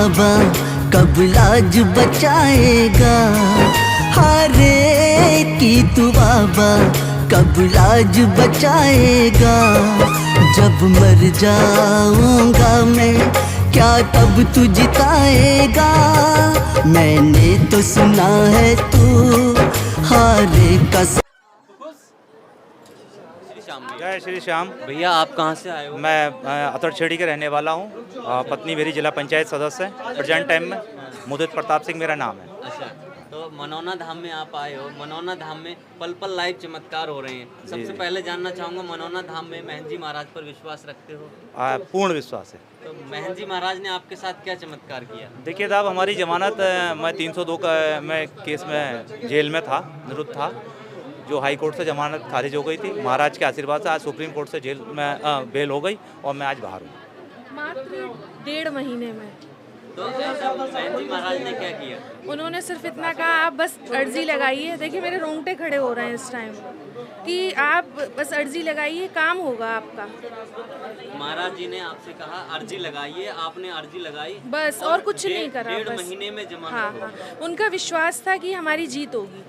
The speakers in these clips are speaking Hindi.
बाबा कब लाज बचाएगा, हारे की तू बाबा कब लाज बचाएगा। जब मर जाऊंगा मैं क्या तब तू जिताएगा, मैंने तो सुना है तू हारे का। जय श्री श्याम। भैया आप कहाँ से आए हो? मैं अतरछेड़ी के रहने वाला हूँ। पत्नी मेरी जिला पंचायत सदस्य है प्रेजेंट टाइम में। मुदित प्रताप सिंह मेरा नाम है। अच्छा, तो मनौना धाम में आप आए हो। मनौना धाम में पल पल लाइव चमत्कार हो रहे हैं। सबसे पहले जानना चाहूँगा, मनौना धाम में महंत जी महाराज पर विश्वास रखते हो? पूर्ण विश्वास है। तो महंत जी महाराज ने आपके साथ क्या चमत्कार किया? देखिए साहब, हमारी जमानत मैं 302 का मैं केस में जेल में था, निरुद्ध था, जो हाई कोर्ट से जमानत खारिज हो गई थी। महाराज के आशीर्वाद से आज सुप्रीम कोर्ट से जेल में बेल हो गई और मैं आज बाहर हूँ। मात्र 1.5 महीने में। तो ऐसा महंत जी महाराज ने क्या किया? उन्होंने सिर्फ इतना कहा, आप बस अर्जी लगाइए। देखिए मेरे रोंगटे खड़े हो रहे हैं इस टाइम कि आप बस अर्जी लगाइए, काम होगा आपका। महाराज जी ने आपसे कहा अर्जी लगाइए, आपने अर्जी लगाई बस और कुछ नहीं करा। 1.5 बस महीने में जमानत हाँ हो हाँ, गई। उनका विश्वास था कि हमारी जीत होगी।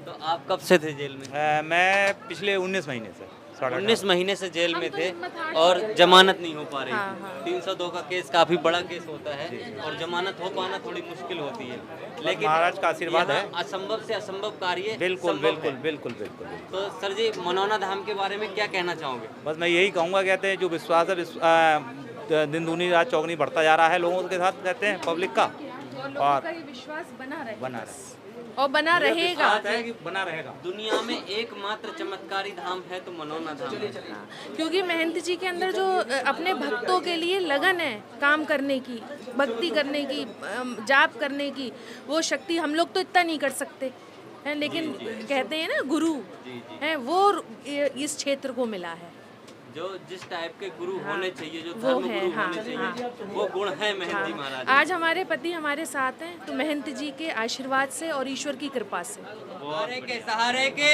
तो आप कब से थे जेल में? मैं पिछले 19 महीने से 19 महीने से जेल में हम तो थे हिम्मत हार और गए। जमानत नहीं हो पा रही हाँ, थी। हाँ। 302 का केस काफी बड़ा केस होता है और जमानत हो पाना थोड़ी मुश्किल होती है, लेकिन महाराज का आशीर्वाद है। यहाँ असंभव से असंभव कार्य बिल्कुल संभव बिल्कुल है। बिल्कुल बिल्कुल। तो सर जी, मनौना धाम के बारे में क्या कहना चाहोगे? बस मैं यही कहूँगा, कहते हैं जो विश्वास है दिन दूनी रात चौगनी बढ़ता जा रहा है लोगों के साथ, कहते हैं पब्लिक का, और लोगों का ये विश्वास बना रहे और बना रहेगा। बात है कि बना रहेगा। दुनिया में एकमात्र चमत्कारी धाम है तो मनौना धाम है। क्योंकि महंत जी के अंदर जो अपने भक्तों के लिए लगन है काम करने की, भक्ति करने की, जाप करने की, वो शक्ति हम लोग तो इतना नहीं कर सकते हैं, लेकिन कहते हैं ना गुरु हैं, वो इस क्षेत्र को मिला है। जो जिस टाइप के गुरु हाँ, होने चाहिए, जो वो धर्म है, गुरु हाँ, होने चाहिए, हाँ। वो गुण है महंत जी हाँ, महाराज। आज हमारे पति हमारे साथ हैं तो महंत जी के आशीर्वाद से और ईश्वर की कृपा से। सहारे के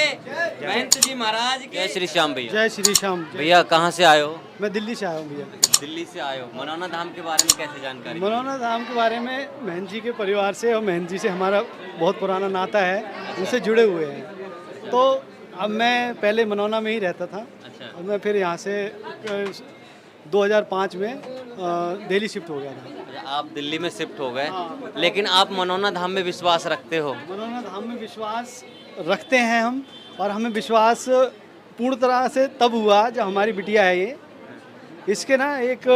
महंत जी महाराज के। जय श्री श्याम भैया। जय श्री श्याम। भैया कहाँ से आए हो? मैं दिल्ली से आया हूँ भैया। दिल्ली से आए हो। मनौना धाम के बारे में कैसे जानकारी? मनौना धाम के बारे में महंत जी के परिवार से और महंत जी से हमारा बहुत पुराना नाता है, उनसे जुड़े हुए हैं। तो अब मैं पहले मनौना में ही रहता था और मैं फिर यहाँ से 2005 में दिल्ली शिफ्ट हो गया था। आप दिल्ली में शिफ्ट हो गए, लेकिन आप मनौना धाम में विश्वास रखते हो? मनौना धाम में विश्वास रखते हैं हम, और हमें विश्वास पूर्ण तरह से तब हुआ जब हमारी बिटिया है ये, इसके ना एक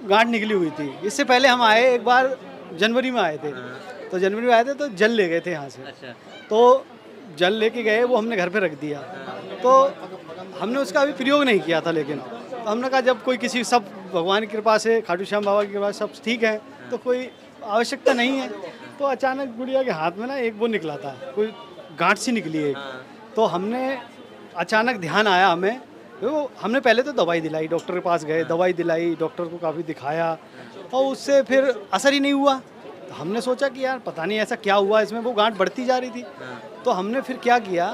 गांठ निकली हुई थी। इससे पहले हम आए एक बार, जनवरी में आए थे। तो जनवरी में आए थे तो जल ले गए थे यहाँ से। अच्छा। तो जल लेके गए, वो हमने घर पे रख दिया। तो हमने उसका अभी प्रयोग नहीं किया था, लेकिन तो हमने कहा जब कोई किसी, सब भगवान की कृपा से, खाटू श्याम बाबा की कृपा से सब ठीक है, तो कोई आवश्यकता नहीं है। तो अचानक गुड़िया के हाथ में ना एक वो निकला था, कोई गांठ सी निकली है। तो हमने अचानक ध्यान आया हमें, तो हमने पहले तो दवाई दिलाई, डॉक्टर के पास गए, दवाई दिलाई, डॉक्टर को काफ़ी दिखाया और उससे फिर असर ही नहीं हुआ। तो हमने सोचा कि यार पता नहीं ऐसा क्या हुआ इसमें, वो गांठ बढ़ती जा रही थी। तो हमने फिर क्या किया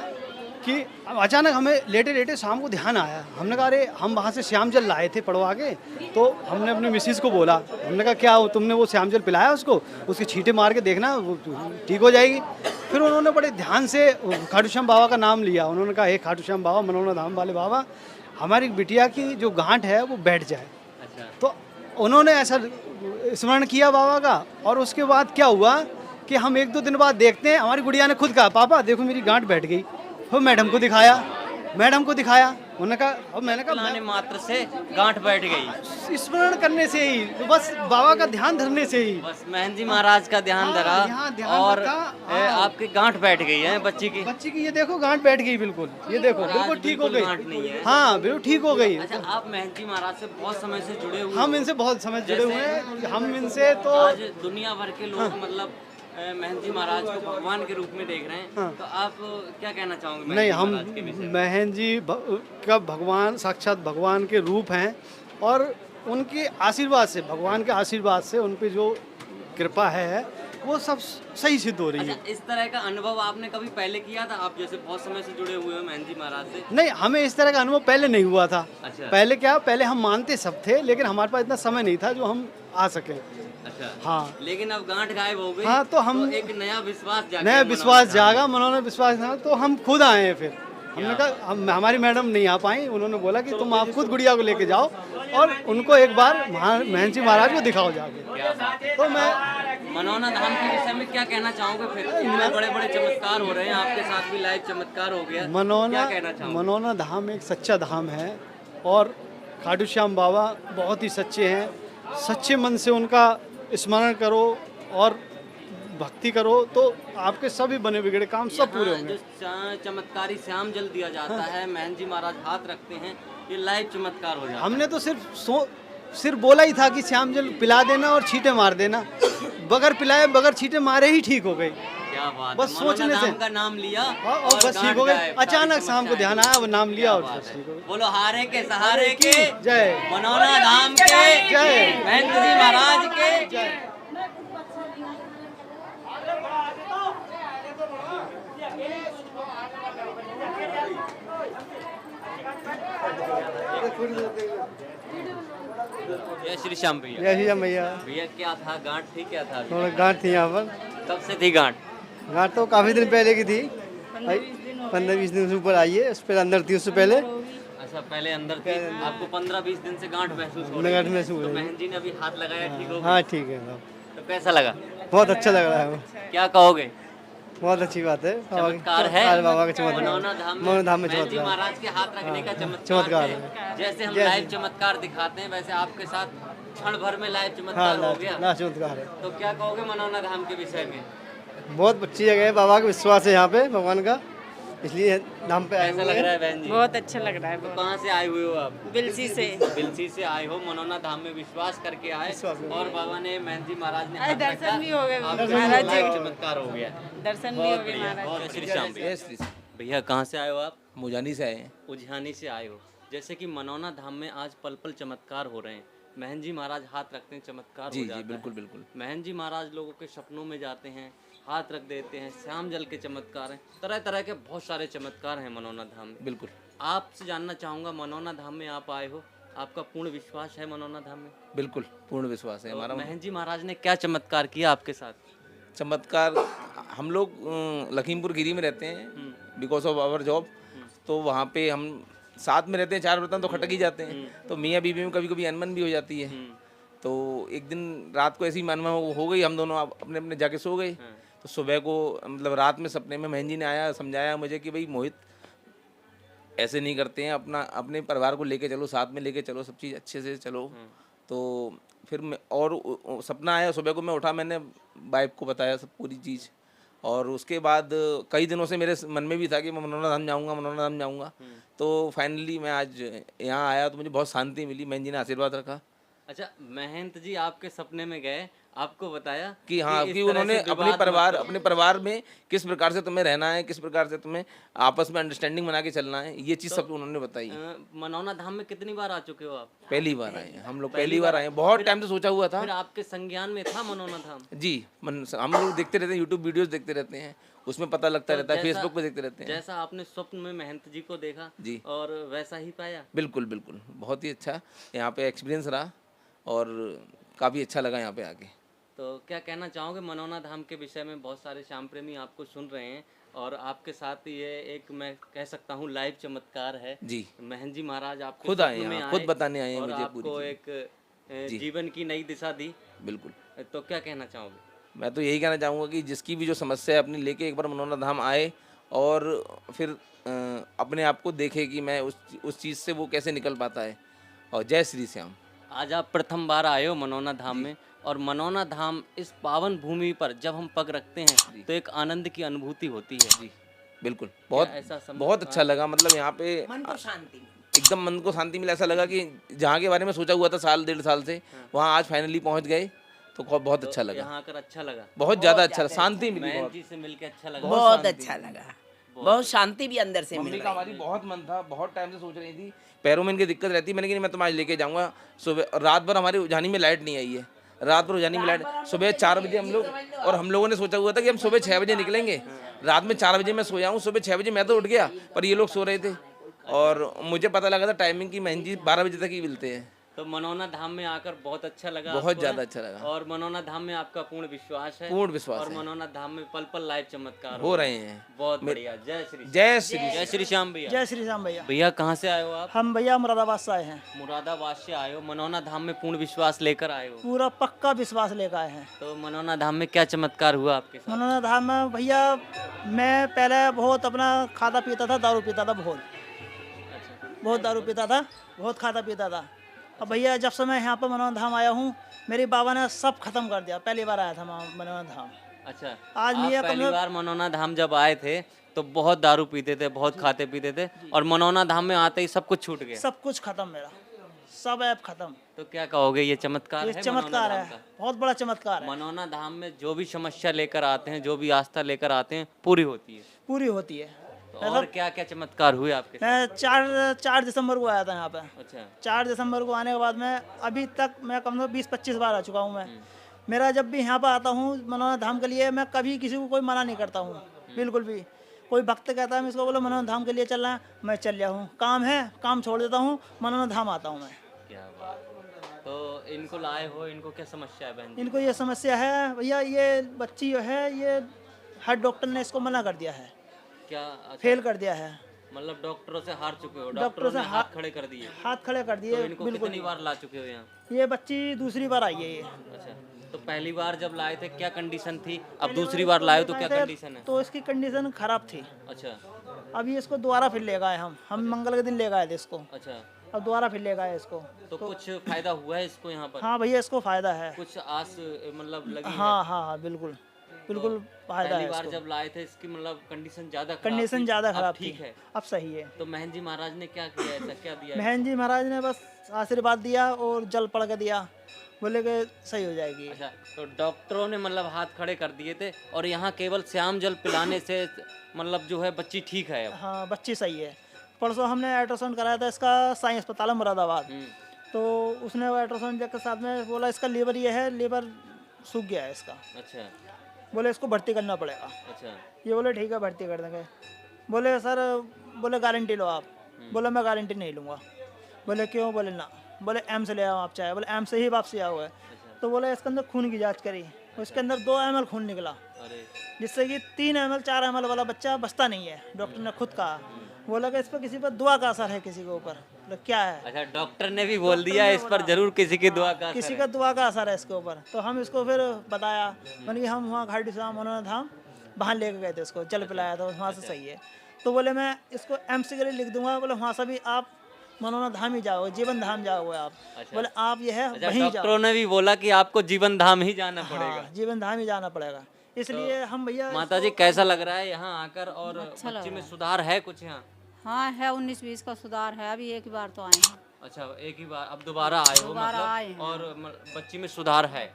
कि अचानक हमें लेटे लेटे शाम को ध्यान आया। हमने कहा अरे हम वहाँ से श्याम जल लाए थे पड़वा के। तो हमने अपने मिसिस को बोला, हमने कहा क्या तुमने वो श्याम जल पिलाया उसको, उसके छींटे मार के देखना वो ठीक हो जाएगी। फिर उन्होंने बड़े ध्यान से खाटू श्याम बाबा का नाम लिया। उन्होंने कहा हे खाटू श्याम बाबा, मनौना धाम वाले बाबा, हमारी बिटिया की जो गांठ है वो बैठ जाए। तो उन्होंने ऐसा स्मरण किया बाबा का, और उसके बाद क्या हुआ कि हम 1-2 दिन बाद देखते हैं हमारी गुड़िया ने खुद कहा पापा देखो मेरी गांठ बैठ गई। फिर मैडम को दिखाया, उन्होंने कहा, अब मैंने कहा पिलाने मात्र से गांठ बैठ गई, स्मरण करने से ही, तो बस बाबा का ध्यान धरने से ही, बस महंत जी महाराज का ध्यान धरा और आपकी गांठ बैठ गई है बच्ची की। ये देखो गांठ बैठ गई बिल्कुल, ये देखो बिल्कुल ठीक हो गांठ नहीं गई। है। हाँ बिल्कुल ठीक हो गई। अच्छा, आप महंत जी महाराज से बहुत समय से जुड़े हुए? हम इनसे बहुत समय जुड़े हुए हैं। हम इनसे तो आज दुनिया भर के लोग मतलब महंत जी महाराज को भगवान के रूप में देख रहे हैं। तो आप क्या कहना चाहोगे? नहीं, हम महंत जी का भगवान, साक्षात भगवान के रूप हैं, और उनके आशीर्वाद से, भगवान के आशीर्वाद से उन पे जो कृपा है वो सब सही सिद्ध हो रही है। अच्छा, इस तरह का अनुभव आपने कभी पहले किया था? आप जैसे बहुत समय से जुड़े हुए हो महंत जी महाराज से। नहीं, हमें इस तरह का अनुभव पहले नहीं हुआ था। अच्छा। पहले क्या, पहले हम मानते सब थे, लेकिन हमारे पास इतना समय नहीं था जो हम आ सकें। अच्छा। हाँ। लेकिन अब गांठ गायब हो गई। हाँ, तो हम एक नया विश्वास जागा। नया विश्वास जागा, मनोना विश्वास था, तो हम खुद आए हैं। फिर हमने कहा, हमारी मैडम नहीं आ पाई, उन्होंने बोला कि तुम आप खुद गुड़िया को लेके जाओ और उनको एक बार महंत जी महाराज को दिखाओ जाके। तो मैं मनोना धाम के विषय में क्या कहना चाहूँगा? फिर इतने बड़े बड़े चमत्कार हो रहे हैं, आपके साथ भी लाइव चमत्कार हो गया। क्या कहना चाहूँगा? मनोना धाम एक सच्चा धाम है और खाटू श्याम बाबा बहुत ही सच्चे हैं। सच्चे मन से उनका स्मरण करो और भक्ति करो तो आपके सभी बने बिगड़े काम सब पूरे होंगे। जो चमत्कारी श्याम जल दिया जाता है, महंत जी महाराज हाथ रखते हैं, ये लाइव चमत्कार हो जाता है। हमने तो सिर्फ बोला ही था कि श्याम जल पिला देना और छींटे मार देना, बगैर पिलाए बगैर छींटे मारे ही ठीक हो गई। क्या बात बस है, सोचने मनोना से धाम का नाम लिया और बस ठीक हो गए। अचानक शाम को ध्यान आया, वो नाम लिया और बस ठीक हो गए। बोलो हारे के सहारे के जय, मनोना धाम के जय, महंत जी महाराज के जय। जय श्री श्याम भैया। जय श्री राम भैया। भैया क्या था, गांठ थी क्या था? थोड़ा गांठ थी यहाँ पर। कब से थी गांठ? गांठ तो काफी दिन पहले की थी, 15-20 दिन से ऊपर आई है। उस पर अंदर थी, उससे पहले अच्छा, पहले अंदर थी। आपको 15-20 दिन से गांठ महसूस हो गांठ रही है? महसूस हो तो रही है। महंत जी ने अभी हाथ लगाया, ठीक हो गई? हाँ ठीक है, तो कैसा लगा? बहुत अच्छा लग रहा है वो। क्या कहोगे? बहुत अच्छी बात है। चमत्कार है बाबा का चमत्कार, मनोना धाम में मनोना धाम में महंत जी चमत्कार। महाराज के हाथ रखने का चमत्कार है। है। जैसे हम जैसे- लाइव चमत्कार दिखाते हैं, वैसे आपके साथ क्षण भर में लाइव हाँ, चमत्कार हो गया। लास्ट चमत्कार है। तो क्या कहोगे मनोना धाम के विषय में? बहुत अच्छी जगह है, बाबा का विश्वास है यहाँ पे, भगवान का, इसलिए धाम पे आए कैसा हुए लग हैं। रहा है बहन जी? बहुत अच्छा लग रहा है। तो कहाँ से आए हुए हो आप? बिलसी से। बिलसी से आए हो, मनोना धाम में विश्वास करके आए विश्वास करके। और बाबा ने महंत जी महाराज ने अरे हाथ दर्शन रखा, भी हो गए आपके महाराज जी लाइव को। चमत्कार हो गया। दर्शन भी बहुत हो गए बढ़िया, महाराज। बहुत श्री श्याम भैया। श्री भैया कहाँ से आए हो आप? मुजानी से आए हैं। उज्जैनी से आए हो। जैसे कि मनोना धाम में आज पल पल चमत्कार हो रहे हैं, महंत जी महाराज हाथ रखते हैं, चमत्कार जी हो जी जाता है। बिल्कुल बिल्कुल। महंत जी महाराज लोगों के सपनों में जाते हैं, हाथ रख देते हैं, श्याम जल के चमत्कार हैं, तरह तरह के बहुत सारे चमत्कार हैं मनोना धाम में। बिल्कुल आपसे जानना चाहूँगा, मनोना धाम में आप आए हो, आपका पूर्ण विश्वास है मनोना धाम में? बिल्कुल पूर्ण विश्वास है हमारा। महंत जी महाराज ने क्या चमत्कार किया आपके साथ? चमत्कार, हम लोग लखीमपुर खीरी में रहते हैं बिकॉज ऑफ आवर जॉब, तो वहाँ पे हम साथ में रहते हैं, 4 बर्तन तो खटक ही जाते हैं, तो मियाँ बीवी में कभी कभी अनबन भी हो जाती है। तो एक दिन रात को ऐसी अनबन हो गई, हम दोनों अपने अपने जाके सो गए। तो सुबह को मतलब रात में सपने में महंत जी ने आया, समझाया मुझे कि भाई मोहित ऐसे नहीं करते हैं, अपने परिवार को लेके चलो, साथ में लेके चलो, सब चीज़ अच्छे से चलो। तो फिर मैं और सपना आया, सुबह को मैं उठा, मैंने वाइफ को बताया सब पूरी चीज़, और उसके बाद कई दिनों से मेरे मन में भी था कि मैं मनोना धाम जाऊँगा, मनोना धाम जाऊँगा। तो फाइनली मैं आज यहाँ आया तो मुझे बहुत शांति मिली, महंत जी ने आशीर्वाद रखा अच्छा, महंत जी आपके सपने में गए, आपको बताया कि हाँ इस कि तरह उन्होंने से विवाद मत अपने परिवार में किस प्रकार से तुम्हें रहना है, किस प्रकार से तुम्हें आपस में अंडरस्टैंडिंग बना के चलना है, ये चीज़ सब उन्होंने बताई। मनोना धाम में कितनी बार आ चुके हो आप? पहली बार आए हैं हम लोग, पहली बार आए हैं, बहुत टाइम से सोचा हुआ था। फिर आपके संज्ञान में था मनोना धाम? जी, हम लोग देखते रहते हैं, यूट्यूब वीडियोस देखते रहते हैं, उसमें पता लगता रहता है, फेसबुक पे देखते रहते हैं। जैसा आपने स्वप्न में महंत जी को देखा जी, और वैसा ही पाया? बिल्कुल बिल्कुल, बहुत ही अच्छा यहाँ पे एक्सपीरियंस रहा और काफ़ी अच्छा लगा यहाँ पे आके। तो क्या कहना चाहोगे मनोना धाम के विषय में? बहुत सारे श्याम प्रेमी आपको सुन रहे हैं और आपके साथ ये एक, मैं कह सकता हूँ, लाइव चमत्कार है। जी, महंत जी महाराज आपके खुद आए सपनों में यहाँ, खुद बताने आए हैं और मुझे आपको पूरी एक जीवन की नई दिशा दी। बिल्कुल। तो क्या कहना चाहोगे? मैं तो यही कहना चाहूँगा कि जिसकी भी जो समस्या है अपनी लेके एक बार मनोना धाम आए और फिर अपने आप को देखे कि मैं उस चीज़ से वो कैसे निकल पाता है। और जय श्री श्याम। आज आप प्रथम बार आए हो मनोना धाम में, और मनोना धाम इस पावन भूमि पर जब हम पग रखते हैं तो एक आनंद की अनुभूति होती है। जी बिल्कुल, बहुत ऐसा बहुत अच्छा लगा, मतलब यहाँ पे मन को शांति, एकदम मन को शांति मिला। ऐसा लगा कि जहाँ के बारे में सोचा हुआ था साल 1.5 साल से, वहाँ आज फाइनली पहुँच गए, तो बहुत अच्छा लगा, यहाँ आकर अच्छा लगा, बहुत ज़्यादा अच्छा, शांति मिली महंत बहुत। जी से मिलकर अच्छा लगा। बहुत अच्छा लगा, बहुत शांति भी अंदर से मिल मम्मी रही का है। हमारी बहुत मन था, बहुत टाइम से सोच रही थी, पैरों में इनकी दिक्कत रहती, मैंने कहा मैं तुम्हें आज लेके जाऊँगा। सुबह रात भर हमारी उजानी में लाइट नहीं आई है, रात भर हो जानी मिला। सुबह 4 बजे हम लोग, और हम लोगों ने सोचा हुआ था कि हम सुबह 6 बजे निकलेंगे, रात में 4 बजे मैं सोया हूँ, सुबह 6 बजे मैं तो उठ गया, पर ये लोग सो रहे थे और मुझे पता लगा था टाइमिंग की महन जी 12 बजे तक ही मिलते हैं। तो मनोना धाम में आकर बहुत अच्छा लगा बहुत आपको, ज़्यादा है? अच्छा लगा। और मनोना धाम में आपका पूर्ण विश्वास है? पूर्ण विश्वास और है। मनोना धाम में पल पल लाइव चमत्कार हो रहे हैं। बहुत बढ़िया। जय श्री जय श्री जय श्री श्याम भैया। जय श्री राम भैया। भैया कहाँ से आए हो आप? हम भैया मुरादाबाद से आए हैं। मुरादाबाद से आए हो, मनोना धाम में पूर्ण विश्वास लेकर आए हो। पूरा पक्का विश्वास लेकर आए हैं। तो मनोना धाम में क्या चमत्कार हुआ आपके साथ? मनोना धाम में भैया मैं पहले बहुत अपना खाता पीता था, दारू पीता था, बहुत दारू पीता था, बहुत खाता पीता था। अब भैया जब से मैं यहाँ पर मनोना धाम आया हूँ, मेरे बाबा ने सब खत्म कर दिया। पहली बार आया था मनोना धाम। अच्छा, आज आप मैं पहली बार मनोना धाम जब आए थे तो बहुत दारू पीते थे, बहुत खाते पीते थे, और मनोना धाम में आते ही सब कुछ छूट गया। सब कुछ खत्म, मेरा सब ऐप खत्म। तो क्या कहोगे, ये चमत्कार ये है? चमत्कार मनोना है, धाम का? बहुत बड़ा चमत्कार है। मनोना धाम में जो भी समस्या लेकर आते हैं, जो भी आस्था लेकर आते हैं, पूरी होती है। पूरी होती है। तो और क्या क्या चमत्कार हुए आपके साथ? मैं 4 दिसंबर को आया था यहाँ पे। अच्छा, 4 दिसंबर को आने के बाद में अभी तक मैं कम से कम 20-25 बार आ चुका हूँ मैं। मेरा जब भी यहाँ पर आता हूँ मनोना धाम के लिए, मैं कभी किसी को कोई मना नहीं करता हूँ, बिल्कुल भी। कोई भक्त कहता है मैं इसको बोलो मनोना धाम के लिए चलना है, मैं चल जाऊँ। हूँ काम है, काम छोड़ देता हूँ, मनोना धाम आता हूँ मैं। क्या बात। तो इनको लाए हो, इनको क्या समस्या है बहन जी? इनको ये समस्या है भैया, ये बच्ची जो है ये हर डॉक्टर ने इसको मना कर दिया है, क्या? अच्छा, फेल कर दिया है। मतलब डॉक्टरों से हार चुके हो? डॉक्टरों डॉक्टरों से ने हाथ खड़े कर दिए? हाथ खड़े कर तो दिए, इनको बिल्कुल। कितनी बार ला चुके हो यहाँ? ये बच्ची दूसरी बार आई है ये। अच्छा, तो पहली बार जब लाए थे क्या कंडीशन थी? अब दूसरी बार लाए हो तो क्या कंडीशन है? तो इसकी कंडीशन खराब थी। अच्छा अभी इसको दोबारा फिर ले गए हम मंगल के दिन ले गए थे इसको, अच्छा, अब दोबारा फिर ले गए इसको। तो कुछ फायदा हुआ है इसको यहाँ पर? हाँ भैया इसको फायदा है। कुछ आस मतलब लगी है? हाँ हाँ हाँ बिल्कुल बिल्कुल फायदा पहली है बार इसको। जब लाए थे इसकी मतलब कंडीशन ज्यादा खराब कंडीशन थी, ज़्यादा अब खराब ठीक थी, है। अब सही है। तो महन जी महाराज ने क्या किया, ऐसा क्या दिया? बहन जी महाराज ने बस आशीर्वाद दिया और जल पड़ के दिया, बोले कि सही हो जाएगी। अच्छा, तो डॉक्टरों ने मतलब हाथ खड़े कर दिए थे और यहाँ केवल श्याम जल पिलाने से मतलब जो है बच्ची ठीक है अब? हाँ बच्ची सही है। परसों हमने अल्ट्रासाउंड कराया था इसका साई अस्पताल है मुरादाबाद, तो उसने अल्ट्रासाउंड के साथ में बोला इसका लीवर ये है, लीवर सूख गया है इसका। अच्छा बोले इसको भर्ती करना पड़ेगा। अच्छा, ये बोले ठीक है भर्ती कर देंगे। बोले सर, बोले गारंटी लो आप। बोले मैं गारंटी नहीं लूँगा। बोले क्यों? बोले ना। बोले एम से ले आओ आप चाहे। बोले एम से ही वापसी आओ है। तो बोले इसके अंदर खून की जांच करी, उसके अंदर 2 ml खून निकला, अरे जिससे कि 3 ml 4 ml वाला बच्चा बचता नहीं है। डॉक्टर ने खुद कहा, बोला कि इस पर किसी पर दुआ का असर है, किसी के ऊपर। बोले क्या है? अच्छा, डॉक्टर ने भी बोल दिया इस पर जरूर किसी की दुआ का असर किसी है। का दुआ का असर है इसके ऊपर। तो हम इसको फिर बताया, मैंने कि हम वहाँ घाटी श्याम मनोना धाम वहाँ लेके गए थे, इसको जल पिलाया था, वहाँ से सही है। तो बोले मैं इसको एम्स के लिए लिख दूंगा। बोले वहाँ से भी आप मनोना धाम ही जाओ, जीवन धाम जाओगे आप। बोले आप ये है अच्छा, वहीं जाओ। डॉक्टरों ने भी बोला कि आपको जीवन धाम ही जाना पड़ेगा। हाँ, जीवन धाम ही जाना पड़ेगा। इसलिए हम भैया माता जी कैसा लग रहा है यहाँ आकर, और बच्चे में सुधार है कुछ यहाँ? हाँ है, 19-20 का सुधार है। अभी एक बार तो आए हैं, अच्छा, एक ही बार, अब दोबारा आए हो दोबारा मतलब, आए हैं। और बच्ची में सुधार है?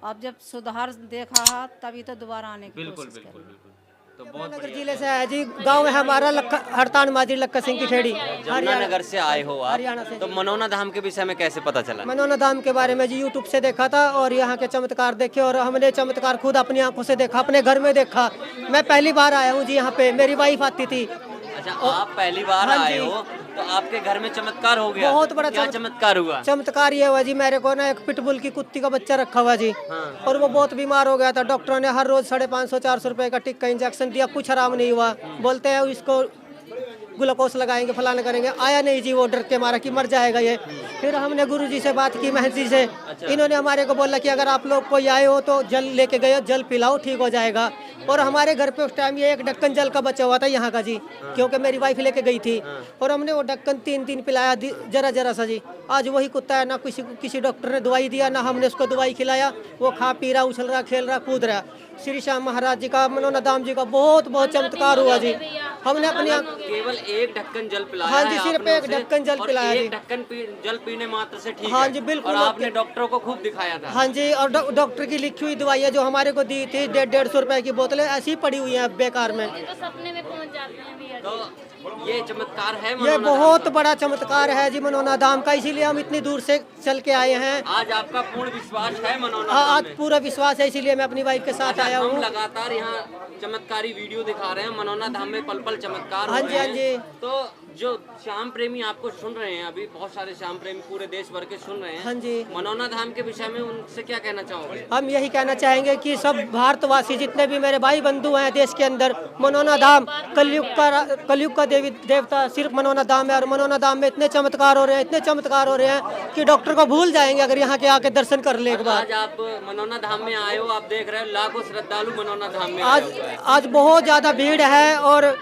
अब जब सुधार देखा तभी तो दोबारा आने की बिल्कुल कोशिश बिल्कुल करें। बिल्कुल। तो बहुत नगर बढ़िया। जिले से है जी, गांव है हमारा हरतान माजरी लक्का सिंह की खेड़ी, जमुनानगर से आए हो आप, हरियाणा से। तो मनोना धाम के विषय में कैसे पता चला? मनोना धाम के बारे में जी यूट्यूब से देखा था और यहाँ के चमत्कार देखे, और हमने चमत्कार खुद अपनी आंखों से देखा, अपने घर में देखा। मैं पहली बार आया हूँ जी यहाँ पे, मेरी वाइफ आती थी। अच्छा, आप पहली बार हाँ आए जी। हो तो आपके घर में चमत्कार हो गया? बहुत बड़ा क्या चमत्कार हुआ? चमत्कार ये हुआ जी, मेरे को ना एक पिटबुल की कुत्ती का बच्चा रखा हुआ जी, और वो बहुत बीमार हो गया था। डॉक्टरों ने हर रोज 550-400 रुपए का टिक्का इंजेक्शन दिया, कुछ आराम नहीं हुआ। बोलते हैं इसको ग्लूकोज लगाएंगे, फलाना करेंगे, आया नहीं जी, वो डर के मारा कि मर जाएगा ये। फिर हमने गुरुजी से बात की, महंत जी से। इन्होंने हमारे को बोला कि अगर आप लोग कोई आए हो तो जल लेके गए, जल पिलाओ, ठीक हो जाएगा। और हमारे घर पे उस टाइम ये एक ढक्कन जल का बचा हुआ था यहाँ का जी, क्योंकि मेरी वाइफ लेके गई थी, और हमने वो ढक्कन 3 पिलाया, जरा जरा सा जी। आज वही कुत्ता है, ना किसी डॉक्टर ने दवाई दिया, ना हमने उसको दवाई खिलाया, वो खा पी रहा, उछल रहा, खेल रहा, कूद रहा। श्री श्याम महाराज जी का, मनोना धाम जी का बहुत बहुत चमत्कार हुआ जी। हमने अपनी केवल एक ढक्कन जल पिलाया हाँ जी, है सिर्फ आपने एक उसे, ढक्कन जल और पिलाया एक जी। ढक्कन जल पीने मात्र से ठीक हाँ है। जी, बिल्कुल। और आपने डॉक्टरों को खूब दिखाया था। हाँ जी, और डॉक्टर की लिखी हुई दवाइयाँ जो हमारे को दी थी 150 रुपए की बोतलें ऐसी ही पड़ी हुई हैं बेकार में। तो सपने में पहुंच जाते हैं भैया। तो ये चमत्कार है ये मनोना धाम बहुत का। बड़ा चमत्कार है जी मनोना धाम का, इसीलिए हम इतनी दूर से चल के आए हैं। आज आपका पूर्ण विश्वास है मनोना धाम आज में? पूरा विश्वास है, इसीलिए मैं अपनी वाइफ के साथ आया हम हूँ। लगातार यहाँ चमत्कारी वीडियो दिखा रहे हैं, मनोना धाम में पल पल चमत्कार हाँ हो जी, रहे हाँ जी। हैं। तो जो श्याम प्रेमी आपको सुन रहे हैं, अभी बहुत सारे श्याम प्रेमी पूरे देश भर के सुन रहे हैं, हाँ जी। मनोना धाम के विषय में उनसे क्या कहना चाहोगे? हम यही कहना चाहेंगे कि सब भारतवासी जितने भी मेरे भाई बंधु हैं देश के अंदर, मनोना धाम कलयुग का देवी देवता सिर्फ मनोना धाम है। और मनोना धाम में इतने चमत्कार हो रहे हैं, इतने चमत्कार हो रहे हैं कि डॉक्टर को भूल जाएंगे अगर यहाँ के आके दर्शन कर ले एक बार। आज आप मनोना धाम में आए हो, आप देख रहे हो लाखों श्रद्धालु मनोना धाम में आज आए हुए हैं। आज बहुत ज़्यादा भीड़ है और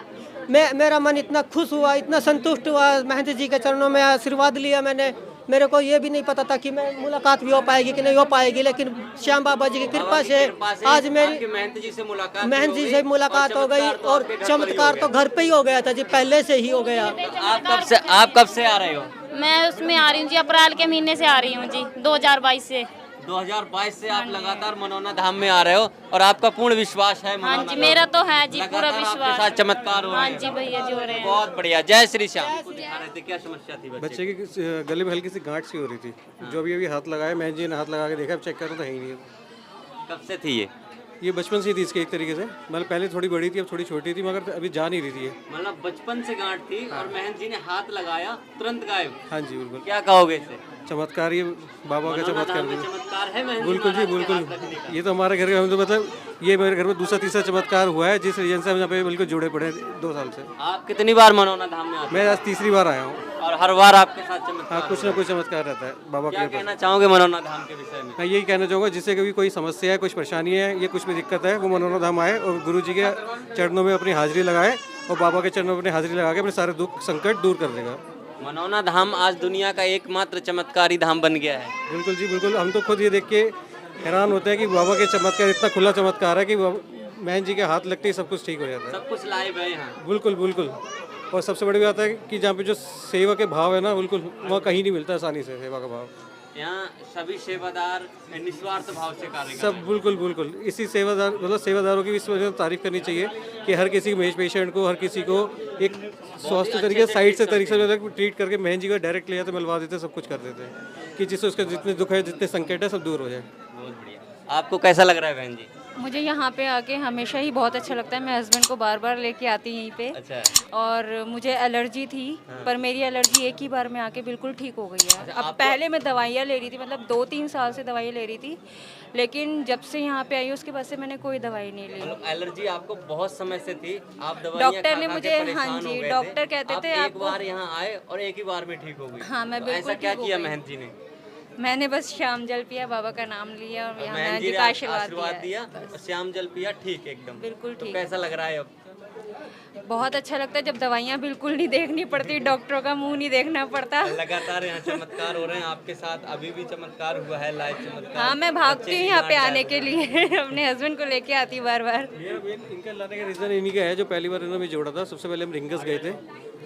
मेरा मन इतना खुश हुआ, इतना संतुष्ट हुआ। महंत जी के चरणों में आशीर्वाद लिया मैंने। मेरे को ये भी नहीं पता था कि मैं मुलाकात भी हो पाएगी कि नहीं हो पाएगी, लेकिन श्याम बाबा जी की कृपा से आज मेरी आपके महंत जी से मुलाकात महंत जी से मुलाकात हो गई और चमत्कार तो घर पे ही हो गया था जी, पहले से ही हो गया। आप कब से आ रहे हो? मैं उसमें आ रही हूँ जी, अप्रैल के महीने से आ रही हूँ जी, 2022 से। 2022 से आप लगातार मनोना धाम में आ रहे हो और आपका पूर्ण विश्वास है मनोना हाँ जी, धाम मेरा में? तो है जी पूरा लगातार आपके विश्वास। साथ चमत्कार हो रहे हाँ हैं। जी भैया जी, हो रहे हैं। बहुत बढ़िया, जय श्री श्याम। दिखा रहे थे, क्या समस्या थी बच्चे बच्चे के गले में हल्की सी गांठ सी हो रही थी, जो अभी हाथ लगाया, मैं जी ने हाथ लगा के देखा, अब चेक करो तो है ही नहीं। कब से थी ये बचपन से ही थी इसके एक तरीके से, मतलब पहले थोड़ी बड़ी थी, अब थोड़ी छोटी थी, मगर अभी जा नहीं रही थी ये। मतलब बचपन से गांठ थी और महंत जी ने हाथ लगाया तुरंत गायब। हाँ जी बिल्कुल। क्या कहोगे इसे? चमत्कार, ये बाबा का मनोना चमत्कार धाम में भी। चमत्कार है महंत जी बिल्कुल जी महाराज के बिल्कुल। हाथ रखने का। ये तो हमारे घर का, हम तो मतलब ये मेरे घर में दूसरा तीसरा चमत्कार हुआ है, जिस रीजन से हम यहाँ पे बिल्कुल जुड़े पड़े हैं 2 साल से। आप कितनी बार मनोना धाम में आते मैं आज तीसरी बार आया हूँ। हैं? और हर बार आपके साथ चमत्कार हाँ, कुछ ना कुछ चमत्कार रहता है बाबा क्या के पास। कहना चाहोगे मनोना धाम के विषय में? मैं यही कहना चाहूँगा, जिससे कभी कोई समस्या है, कुछ परेशानी है, ये कुछ भी दिक्कत है, वो मनोना धाम आए और गुरु जी के चरणों में अपनी हाजिरी लगाए और बाबा के चरणों में अपनी हाजिरी लगा के अपने सारे दुख संकट दूर कर देगा। मनोना धाम आज दुनिया का एकमात्र चमत्कारी धाम बन गया है। बिल्कुल जी बिल्कुल। हम तो खुद ये देख के हैरान होते हैं कि बाबा के चमत्कार, इतना खुला चमत्कार है कि महन जी के हाथ लगते ही सब कुछ ठीक हो जाता है। सब कुछ लाइव है यहाँ। बिल्कुल बिल्कुल। और सबसे बड़ी बात है कि जहाँ पे जो सेवा के भाव है ना, बिल्कुल वहाँ कहीं नहीं मिलता आसानी से सेवा का भाव। यहाँ सभी सेवादार निस्वार्थ भाव से कार्य कर सब बिल्कुल बिल्कुल। इसी सेवादार, मतलब सेवादारों की इस वजह से तारीफ करनी चाहिए कि हर किसी पेशेंट को, हर किसी को एक स्वस्थ तरीके साइड से तरीके से ट्रीट करके महन जी को डायरेक्ट ले जाते, मिलवा देते, सब कुछ कर देते हैं कि जिससे उसके जितने दुख है, जितने संकट है, सब दूर हो जाए। बहुत बढ़िया। आपको कैसा लग रहा है बहन जी? मुझे यहाँ पे आके हमेशा ही बहुत अच्छा लगता है। मैं हस्बैंड को बार बार लेके आती यहीं पे। अच्छा। और मुझे एलर्जी थी, पर मेरी एलर्जी एक ही बार में आके बिल्कुल ठीक हो गई है। अब पहले मैं दवाइयाँ ले रही थी, मतलब 2-3 साल से दवाइयाँ ले रही थी, लेकिन जब से यहाँ पे आई उसके बाद से मैंने कोई दवाई नहीं ली। मतलब एलर्जी आपको बहुत समय से थी, आप दवाइयाँ डॉक्टर ने खा-खा के मुझे, परेशान हाँ हो जी, गए डॉक्टर कहते आप थे एक आपको, बार यहाँ आए और एक ही बार में ठीक हो गई। हाँ, मैं तो बिल्कुल ऐसा क्या ठीक हो किया गई। महंत जी ने? मैंने बस श्याम जल पिया, बाबा का नाम लिया और यहाँ महंत महंत जी जी ने का आशीर्वाद आशीर्वाद दिया दिया। और श्याम जल पिया, ठीक एकदम। बिल्कुल तो ठीक। कैसा लग रहा है अब? बहुत अच्छा लगता है जब दवाइयाँ बिल्कुल नहीं देखनी पड़ती, डॉक्टरों का मुंह नहीं देखना पड़ता। लगातार यहाँ चमत्कार हो रहे हैं आपके साथ, अभी भी चमत्कार हुआ है, लाइव चमत्कार। हाँ, मैं भागती हूँ यहाँ पे आने के लिए अपने हस्बैंड को लेके आती बार बार। इनका लाने का रीज़न इन्हीं का है, जो पहली बार इन्होंने जोड़ा था। सबसे पहले हम रिंगस गए थे,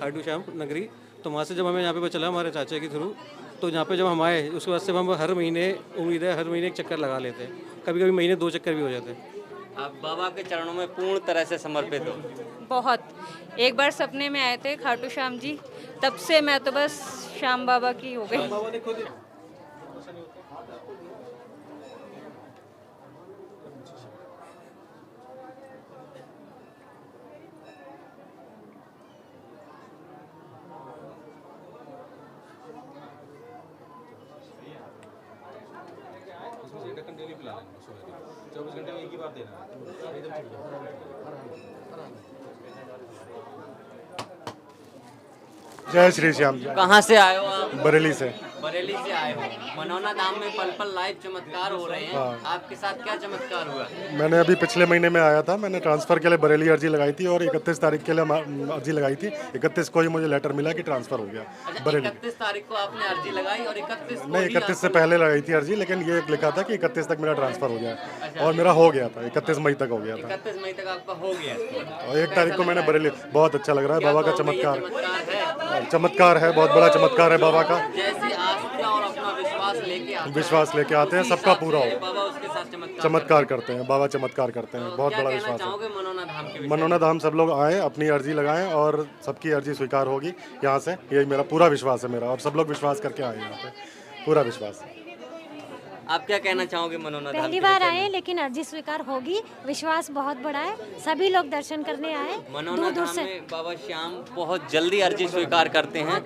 खाटू श्याम नगरी, तो वहाँ से जब हमें यहाँ पे पता चला हमारे चाचा के थ्रू, तो यहाँ पे जब हम आए उसके बाद से हम हर महीने, उम्मीद है हर महीने एक चक्कर लगा लेते हैं, कभी कभी महीने 2 चक्कर भी हो जाते हैं। आप बाबा के चरणों में पूर्ण तरह से समर्पित हो? बहुत। एक बार सपने में आए थे खाटू श्याम जी, तब से मैं तो बस श्याम बाबा की हो गई। जय श्री श्याम जी। कहाँ से आए हो आप? बरेली से। बरेली से आए हो, मनौना धाम में पल पल लाइव चमत्कार हो रहे हैं। आपके साथ क्या चमत्कार हुआ? मैंने अभी पिछले महीने में आया था, मैंने ट्रांसफ़र के लिए बरेली अर्जी लगाई थी और 31 तारीख के लिए अर्जी लगाई थी। 31 को ही मुझे लेटर मिला कि ट्रांसफ़र हो गया बरेली। 31 तारीख को आपने अर्जी लगाई और 31 नहीं, 31 से पहले लगाई थी अर्जी, लेकिन ये लिखा था कि 31 तक मेरा ट्रांसफ़र हो गया और मेरा हो गया था। 31 मई तक हो गया था 31 मई तक आपका हो गया। और 1 तारीख को मैंने बरेली। बहुत अच्छा लग रहा है, बाबा का चमत्कार है, चमत्कार है, बहुत बड़ा चमत्कार है बाबा का। जैसी आस्था और अपना विश्वास लेके आते हैं, सबका पूरा हो। बाबा उसके साथ चमत्कार करते हैं, बाबा चमत्कार करते हैं, बहुत बड़ा विश्वास है। मनौना धाम के मनौना धाम सब लोग आए, अपनी अर्जी लगाएं और सबकी अर्जी स्वीकार होगी यहाँ से, यही मेरा पूरा विश्वास है मेरा। और सब लोग विश्वास करके आए यहाँ पे, पूरा विश्वास। आप क्या कहना चाहोगे मनौना धाम? पहली बार आए लेकिन अर्जी स्वीकार होगी, विश्वास बहुत बड़ा है, सभी लोग दर्शन करने आए मनौना धाम में बाबा श्याम बहुत जल्दी अर्जी स्वीकार करते हैं।